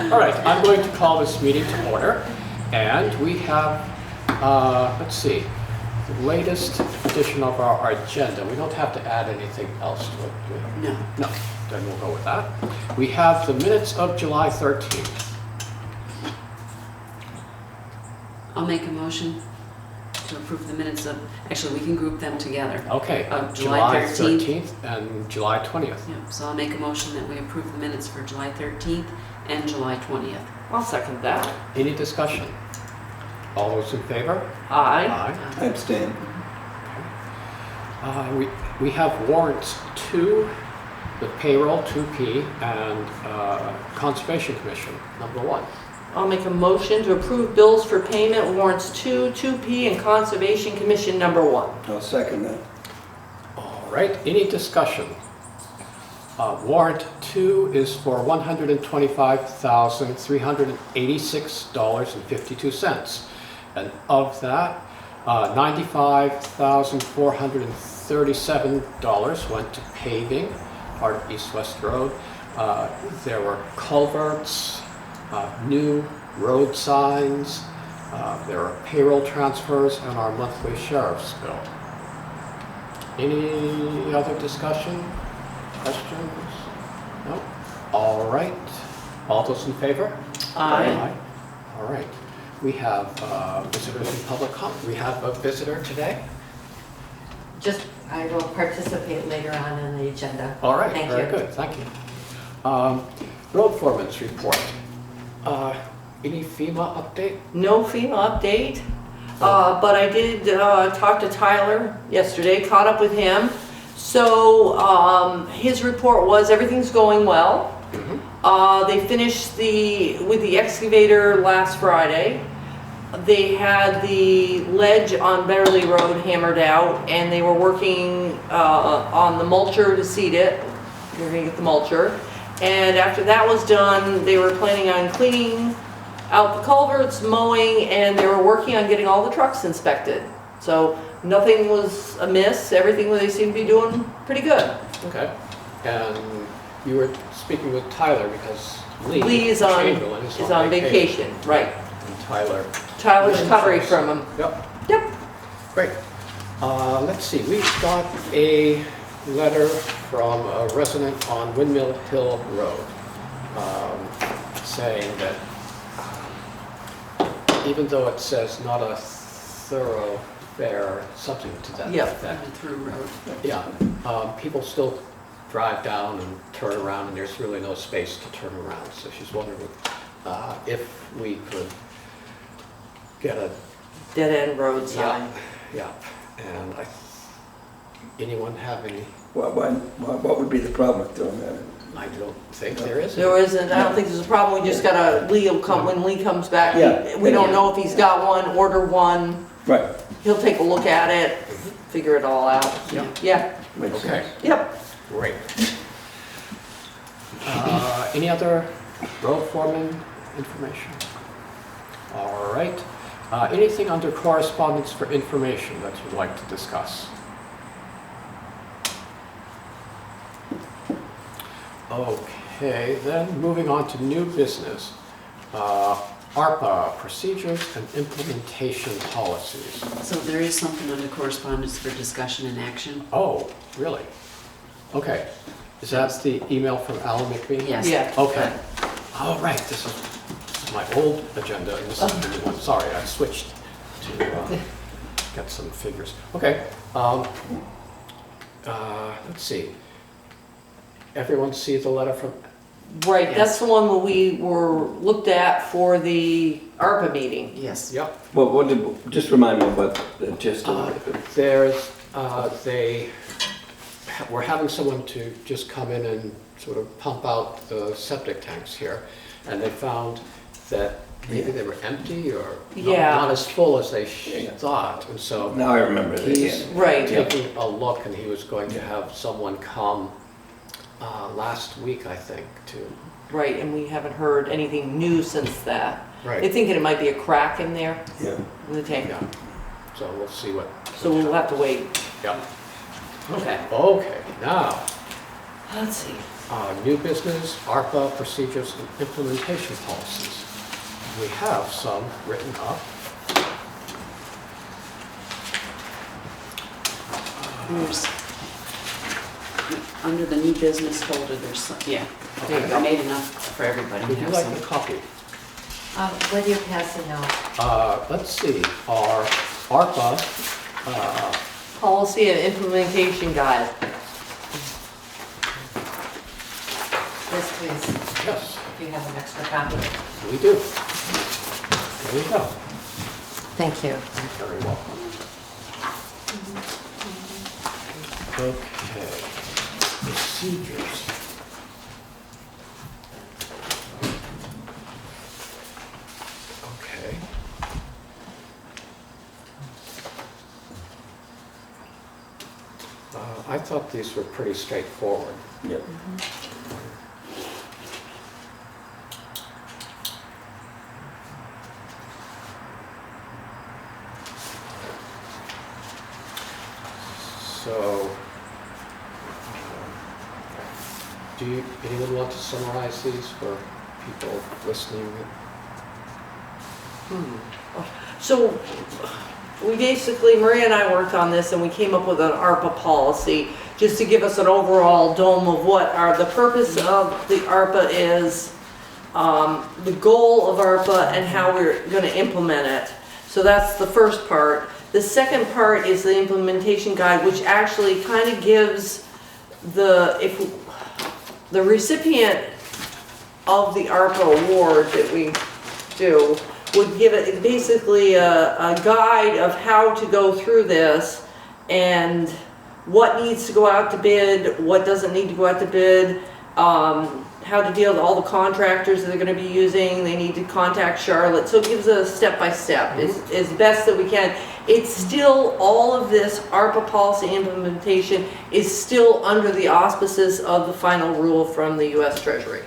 All right, I'm going to call this meeting to order, and we have, let's see, the latest edition of our agenda. We don't have to add anything else to it, do we? No. No, then we'll go with that. We have the minutes of July 13th. I'll make a motion to approve the minutes of, actually, we can group them together. Okay, July 13th. 13th and July 20th. Yeah, so I'll make a motion that we approve the minutes for July 13th and July 20th. I'll second that. Any discussion? All those in favor? Aye. I abstain. We have warrants 2, the payroll 2P, and Conservation Commission number 1. I'll make a motion to approve bills for payment, warrants 2, 2P, and Conservation Commission number 1. I'll second that. All right, any discussion? Warrant 2 is for $125,386.52. And of that, $95,437 went to paving, part of East-West Road. There were culverts, new road signs, there are payroll transfers, and our monthly sheriff's bill. Any other discussion? Questions? No? All right. All those in favor? Aye. All right. We have visitors in public comment. We have a visitor today. Just, I will participate later on in the agenda. All right. Thank Very you. good. Thank you. Road foreman's report. Any FEMA update? No FEMA update, but I did talk to Tyler yesterday, caught up with him. So his report was everything's going well. They finished with the excavator last Friday. They had the ledge on Beverly Road hammered out, and they were working on the mulcher to seed it. They're gonna get the mulcher. And after that was done, they were planning on cleaning out the culverts, mowing, and they were working on getting all the trucks inspected. So nothing was amiss. Everything they seemed to be doing pretty good. Okay. And you were speaking with Tyler because Lee is on Chamberlain vacation, right? And Tyler's covering from him. Yep. Yep. Great. Let's see, we got a letter from a resident on Windmill Hill Road saying that even though it says not a thoroughfare, something to that Yep. effect. Through road. Yeah, people still drive down and turn around, and there's really no space to turn around. So she's wondering if we could get a Dead end road sign. yeah, and anyone have any? What would be the problem with doing that? I don't think there is. There isn't, I don't think there's a problem. We just gotta, Lee will come, when Lee comes back. Yeah. We don't know if he's got one, order one. Right. He'll take a look at it, figure it all out. Yeah. Yeah, Makes Okay, sense. yep. great. Any other road foreman information? All right. Anything under correspondence for information that you'd like to discuss? Okay, then moving on to new business. ARPA, procedures and implementation policies. So there is something under correspondence for discussion and action? Oh, really? Okay. Is that the email from Alan McBean? Yes. Yeah. Okay. All right, this is my old agenda, and this is the new one. Sorry, I switched to get some figures. Okay. Let's see. Everyone see the letter from? Right, Yes. that's the one where we were looked at for the ARPA meeting. Yes. Yep. Well, just remind me what the gist of it. We're having someone to just come in and sort of pump out the septic tanks here, and they found that maybe they were empty or Yeah. not as full as they thought, and so Now I remember it he's again. Right. taking a look, and he was going to have someone come last week, I think, to. Right, and we haven't heard anything new since that. Right. They're thinking it might be a crack in there, Yeah. in the tank. Yeah. So we'll see what. So we'll have to wait. Yep. Okay, now, Let's see. New business, ARPA procedures and implementation policies. We have some written up. There's, under the new business folder, there's some, yeah. There you Okay. go. I made enough for everybody. Would to you have like some. a copy? What are you passing out? Let's see, our ARPA, Policy and implementation guide. Yes, please, yes, if you have an extra copy. we do. There you go. Thank you. You're very welcome. Okay, procedures. Okay. I thought these were pretty straightforward. Yep. So, anyone want to summarize these for people listening? So we basically, Maria and I worked on this and we came up with an ARPA policy just to give us an overall dome of what the purpose of the ARPA is, the goal of ARPA and how we're going to implement it. So that's the first part. The second part is the implementation guide, which actually kind of gives the recipient of the ARPA award that we do would give it basically a guide of how to go through this and what needs to go out to bid, what doesn't need to go out to bid, how to deal with all the contractors that they're going to be using. They need to contact Charlotte. So it gives a step-by-step as best that we can. It's still, all of this ARPA policy implementation is still under the auspices of the final rule from the U.S. Treasury.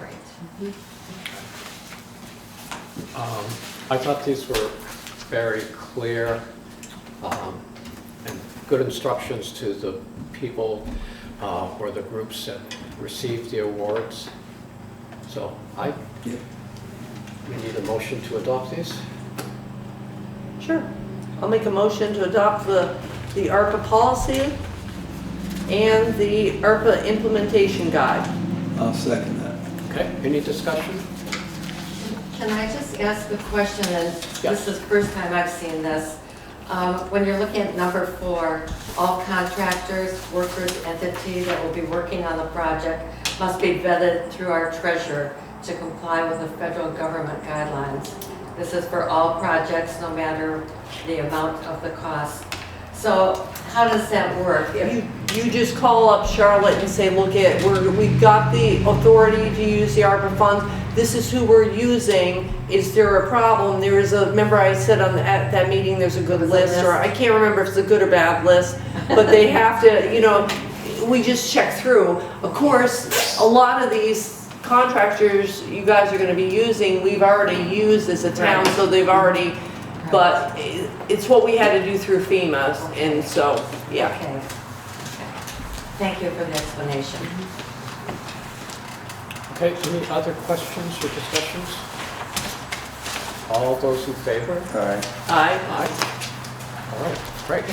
I thought these were very clear and good instructions to the people or the groups that received the awards. So Yep. we need a motion to adopt these. Sure. I'll make a motion to adopt the ARPA policy and the ARPA implementation guide. I'll second that. Okay, any discussion? Can I just ask a question, and Yes. this is the first time I've seen this. When you're looking at number 4, all contractors, workers, entity that will be working on the project must be vetted through our treasurer to comply with the federal government guidelines. This is for all projects, no matter the amount of the cost. So how does that work? You just call up Charlotte and say, look, we've got the authority to use the ARPA funds. This is who we're using. Is there a problem? There is remember I said at that meeting, there's a good list, or I can't remember if it's a good or bad list, but they have to, we just check through. Of course, a lot of these contractors you guys are gonna be using, we've already used as a town, so they've already, but it's what we had to do through FEMA, and so, yeah. Okay. Thank you for the explanation. Okay, any other questions or discussions? All those in favor? All right. Aye. Aye. All right, great.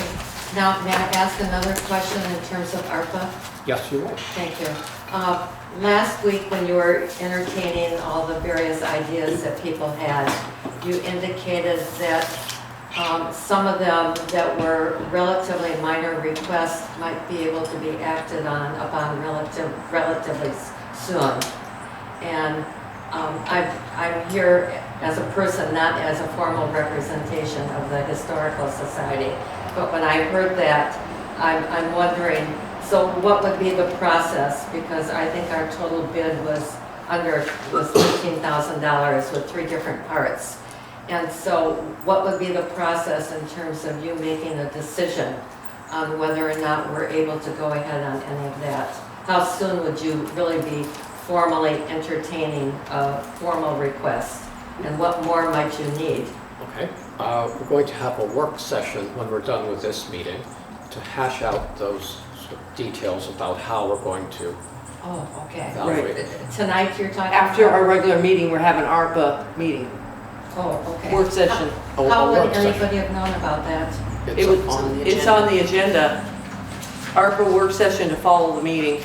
Now, may I ask another question in terms of ARPA? Yes, you will. Thank you. Last week, when you were entertaining all the various ideas that people had, you indicated that some of them that were relatively minor requests might be able to be acted on upon relatively soon. And I'm here as a person, not as a formal representation of the Historical Society. But when I heard that, I'm wondering, so what would be the process? Because I think our total bid was $13,000 with 3 different parts. And so what would be the process in terms of you making a decision on whether or not we're able to go ahead on any of that? How soon would you really be formally entertaining a formal request? And what more might you need? Okay, we're going to have a work session when we're done with this meeting to hash out those sort of details about how we're going to Oh, okay. evaluated. Tonight you're talking? After about? our regular meeting, we're having ARPA meeting, Oh, okay. work session. Oh, How a would work session. anybody have known about that? It's It was, on the it's on the agenda. ARPA work session to follow the meeting.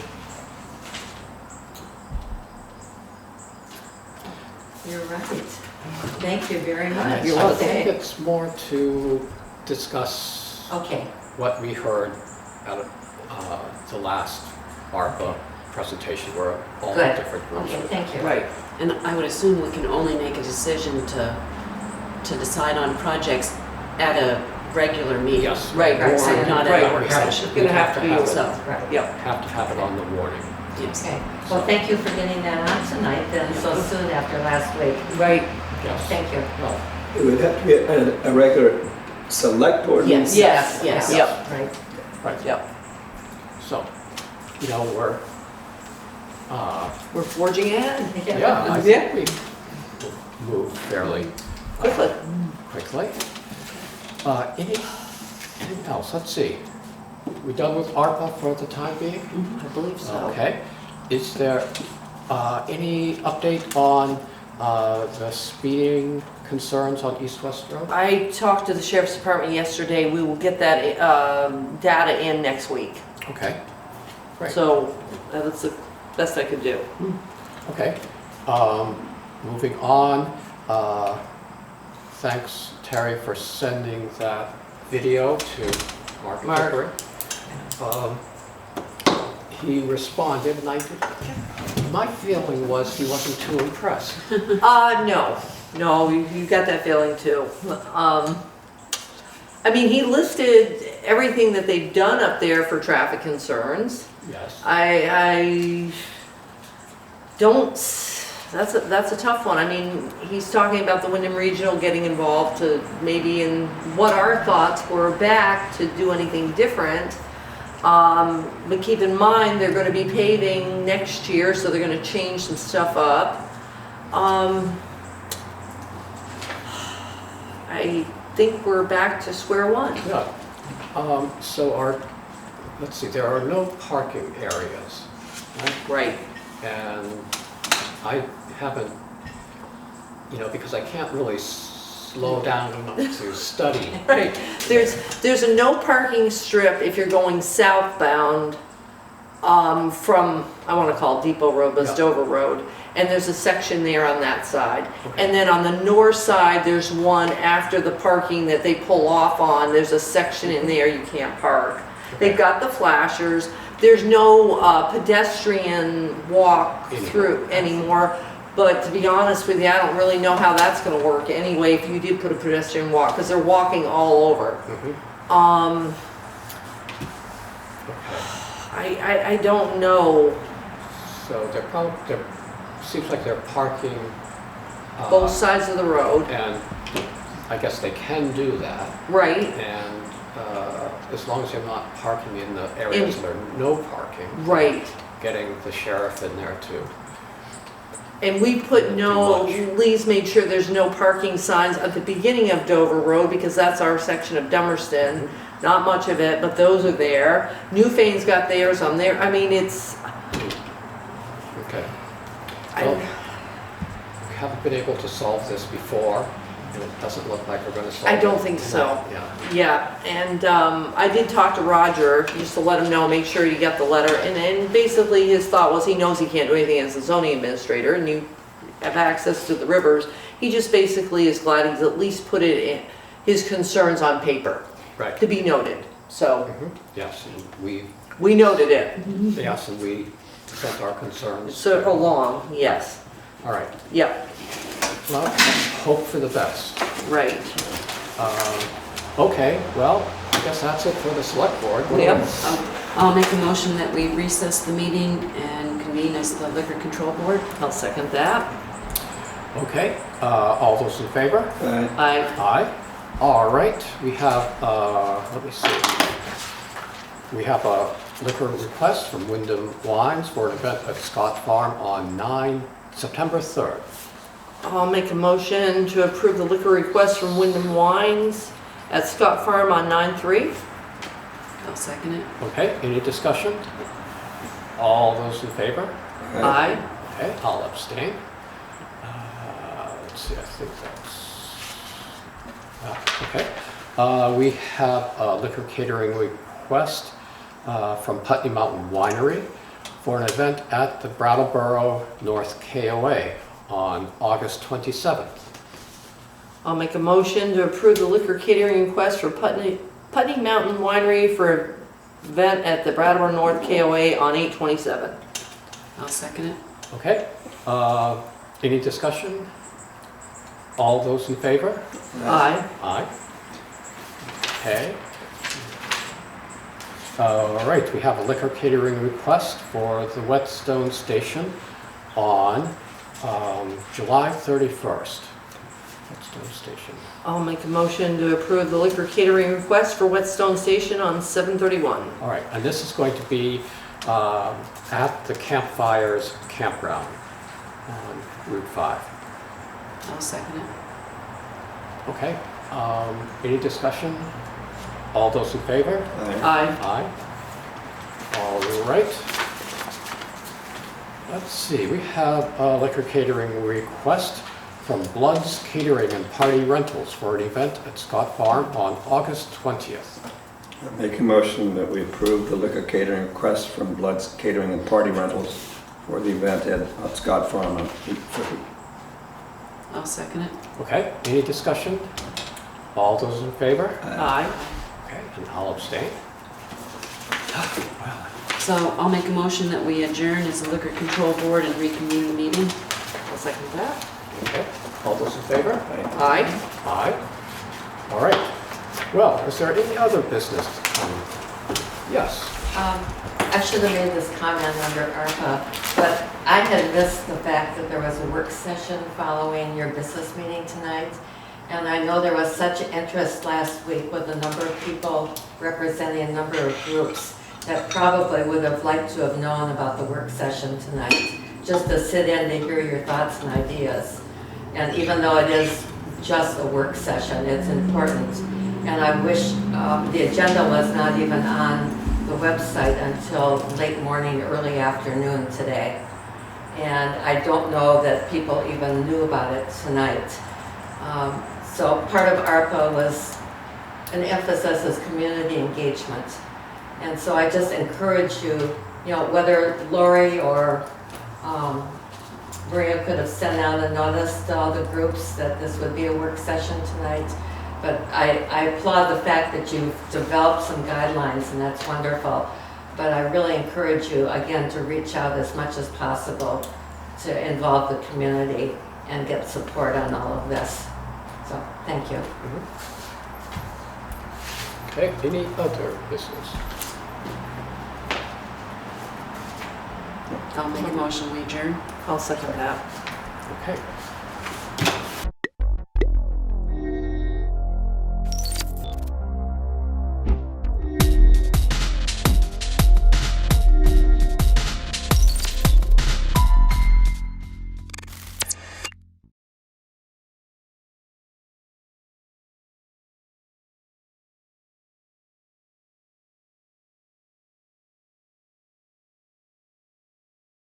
You're right. Thank you very much. You're I welcome. think Okay. it's more to discuss Okay, what we heard at the last ARPA presentation where all the good. different groups Okay, were. thank you. Right. And I would assume we can only make a decision to decide on projects at a regular meeting. Yes. Right, right, So right. not Right. at a work We have- session. Gonna have to be have with- it- So, Right. Yep. have to have it on the warning. yes. Okay, well, thank you for getting that on tonight then, so soon after last week. Right. Yes. Thank you. Well, It would have to be a regular select board meeting? Yes. Yes. Yes. Yep. Right. right. Yep. So, We're forging ahead. yeah, I Yeah. think we moved fairly Quickly. quickly. Anything else? Let's see. We done with ARPA for the time being? I believe so. Okay. Is there any update on the speeding concerns on East West Road? I talked to the sheriff's department yesterday. We will get that data in next week. Okay. Great. So that's the best I could do. Okay. Moving on. Thanks, Terry, for sending that video to Marc Mark. Pickering. He responded, and my feeling was he wasn't too impressed. No, you got that feeling too. I mean, he listed everything that they've done up there for traffic concerns. Yes. I don't, that's a tough one. I mean, he's talking about the Windham Regional getting involved to maybe in what our thoughts were back to do anything different. But keep in mind, they're gonna be paving next year, so they're gonna change some stuff up. I think we're back to square one. Yeah. Let's see, there are no parking areas, right? Right. And I haven't, because I can't really slow down enough to study. Right. There's a no parking strip if you're going southbound from, I want to call it Depot Road, but it's Yeah. Dover Road. And there's a section there on that side. And then on the north side, there's one after the parking that they pull off on. There's a section in there you can't park. They've got the flashers. There's no pedestrian walk through anymore. But to be honest with you, I don't really know how that's gonna work anyway if you did put a pedestrian walk, because they're walking all over. Mhm. Okay. I don't know. So there seems like they're parking. Both sides of the road, And I guess they can do that. right? And as long as you're not parking in the areas where no parking, Right. getting the sheriff in there too. And we put no, Too Lee's made sure there's no parking signs at the beginning of Dover Road because that's our section of Dummerston. Not much of it, but those are there. Newfane's got theirs on there. I mean, it's, Okay. I- Well, we haven't been able to solve this before, and it doesn't look like we're going to solve it. I don't think so. tonight. yeah. And I did talk to Roger just to let him know, make sure you got the letter. And basically his thought was he knows he can't do anything as a zoning administrator and you have access to the rivers. He just basically is glad he's at least put it in, his concerns on paper Right. to be noted. So Mhm. Yes, and we noted it. yes, and we sent our concerns. So along, yes. All right. Yep, Well, hope for the best. right. Okay, well, I guess that's it for the select board. Yep. I'll make a motion that we recess the meeting and convene as the Liquor Control Board. I'll second that. Okay, all those in favor? I, Aye. All right, we have, let me see. We have a liquor request from Windham Wines for an event at Scott Farm on September 3rd. I'll make a motion to approve the liquor request from Windham Wines at Scott Farm on 9/3. I'll second it. Okay, any discussion? All those in favor? Aye. Okay, I'll abstain. Let's see, I think that's, okay. We have a liquor catering request from Putney Mtn Winery for an event at the Brattleboro North KOA on August 27th. I'll make a motion to approve the liquor catering request for Putney Mtn Winery for an event at the Brattleboro North KOA on 8/27. I'll second it. Okay, any discussion? All those in favor? Aye. Aye. Okay. All right, we have a liquor catering request for the Whetstone station on July 31st. Whetstone station. I'll make a motion to approve the liquor catering request for Whetstone Station on 7/31. All right, and this is going to be at the Campfires Campground on Route 5. I'll second it. Okay, any discussion? All those in favor? Aye. Aye. All right. Let's see, we have a liquor catering request from Blood's Catering and Party Rentals for an event at Scott Farm on August 20th. I make a motion that we approve the liquor catering request from Blood's Catering and Party Rentals for the event at Scott Farm on 8/30. I'll second it. Okay, any discussion? All those in favor? Aye. Okay, and I'll abstain. So I'll make a motion that we adjourn as a liquor control board and reconvene the meeting. I'll second that. Okay, all those in favor? Aye. Aye. All right. Well, is there any other business to come? Yes. I should have made this comment under ARPA, but I had missed the fact that there was a work session following your business meeting tonight. And I know there was such interest last week with a number of people representing a number of groups that probably would have liked to have known about the work session tonight, just to sit in to hear your thoughts and ideas. And even though it is just a work session, it's important. And I wish the agenda was not even on the website until late morning, early afternoon today. And I don't know that people even knew about it tonight. So part of ARPA was an emphasis as community engagement. And so I just encourage you, whether Lori or Maria could have sent out a notice to all the groups that this would be a work session tonight. But I applaud the fact that you've developed some guidelines, and that's wonderful. But I really encourage you, again, to reach out as much as possible to involve the community and get support on all of this. So, thank you. Okay, any other business? I'll make a motion, we adjourn. I'll second that. Okay,